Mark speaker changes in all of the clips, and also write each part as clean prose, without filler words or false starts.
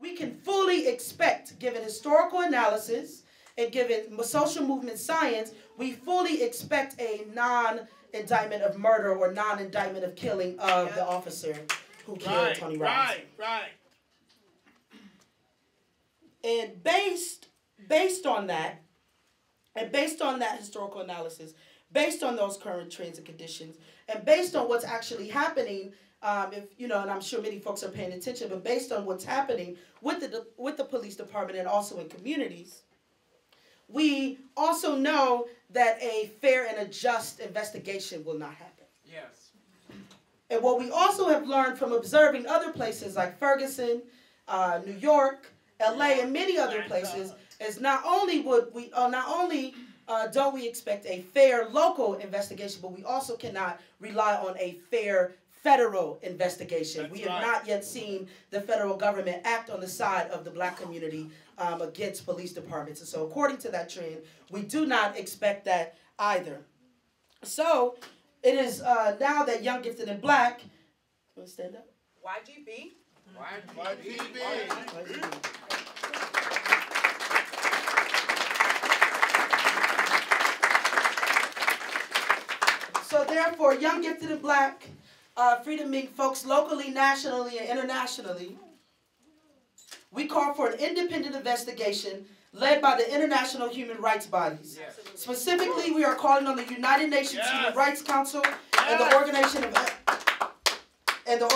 Speaker 1: we can fully expect, given historical analysis and given social movement science, we fully expect a non-indictment of murder or non-indictment of killing of the officer who killed Tony Robinson.
Speaker 2: Right.
Speaker 1: And based on that, and based on that historical analysis, based on those current trends and conditions, and based on what's actually happening, and I'm sure many folks are paying attention, but based on what's happening with the police department and also in communities, we also know that a fair and a just investigation will not happen.
Speaker 2: Yes.
Speaker 1: And what we also have learned from observing other places like Ferguson, New York, LA, and many other places is not only don't we expect a fair local investigation, but we also cannot rely on a fair federal investigation. We have not yet seen the federal government act on the side of the black community against police departments. And so according to that trend, we do not expect that either. So it is now that Young, Gifted, and Black, you want to stand up?
Speaker 3: YGB.
Speaker 1: So therefore, Young, Gifted, and Black, Freedom Inc. folks locally, nationally, and internationally, we call for an independent investigation led by the international human rights bodies. Yes. Specifically, we are calling on the United Nations Human Rights Council and the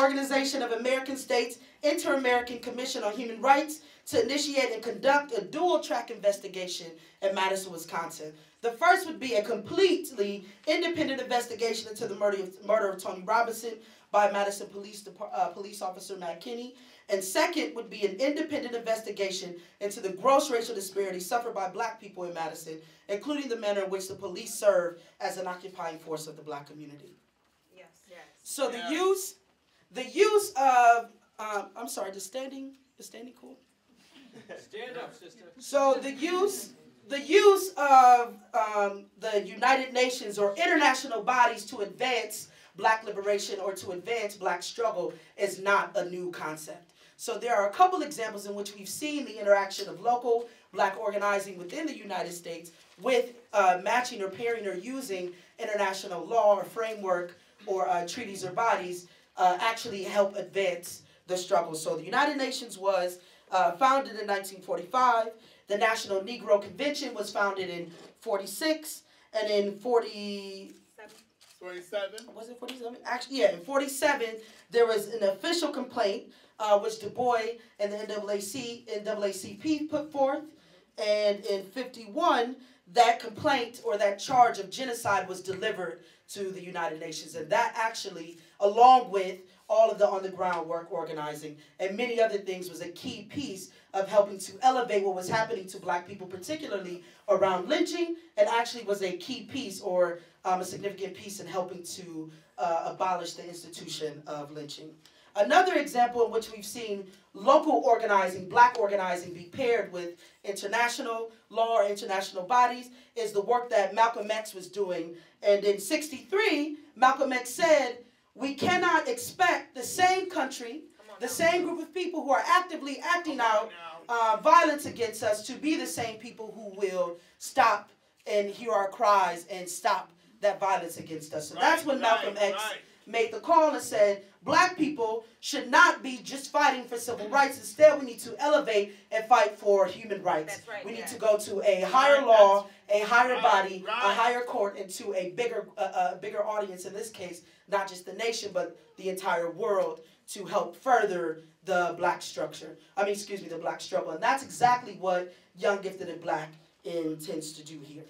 Speaker 1: Organization of American States Inter-American Commission on Human Rights to initiate and conduct a dual-track investigation in Madison, Wisconsin. The first would be a completely independent investigation into the murder of Tony Robinson by Madison Police Officer Matt Kinney. And second would be an independent investigation into the gross racial disparities suffered by black people in Madison, including the manner in which the police serve as an occupying force of the black community.
Speaker 3: Yes.
Speaker 1: So the use of, I'm sorry, is standing cool?
Speaker 2: Stand up, sister.
Speaker 1: So the use of the United Nations or international bodies to advance black liberation or to advance black struggle is not a new concept. So there are a couple examples in which we've seen the interaction of local black organizing within the United States with matching or pairing or using international law or framework or treaties or bodies actually help advance the struggle. So the United Nations was founded in 1945. The National Negro Convention was founded in 46, and in 47. Was it 47? Actually, yeah, in 47, there was an official complaint which Du Bois and the NAACP put forth, and in 51, that complaint or that charge of genocide was delivered to the United Nations, and that actually, along with all of the on-the-ground work organizing and many other things, was a key piece of helping to elevate what was happening to black people, particularly around lynching, and actually was a key piece or a significant piece in helping to abolish the institution of lynching. Another example in which we've seen local organizing, black organizing, be paired with international law or international bodies is the work that Malcolm X was doing. And in '63, Malcolm X said, we cannot expect the same country, the same group of people who are actively acting out violence against us to be the same people who will stop and hear our cries and stop that violence against us. So that's when Malcolm X made the call and said, black people should not be just fighting for civil rights. Instead, we need to elevate and fight for human rights. We need to go to a higher law, a higher body, a higher court, and to a bigger audience, in this case, not just the nation, but the entire world, to help further the black structure. The black struggle. And that's exactly what Young, Gifted, and Black intends to do here.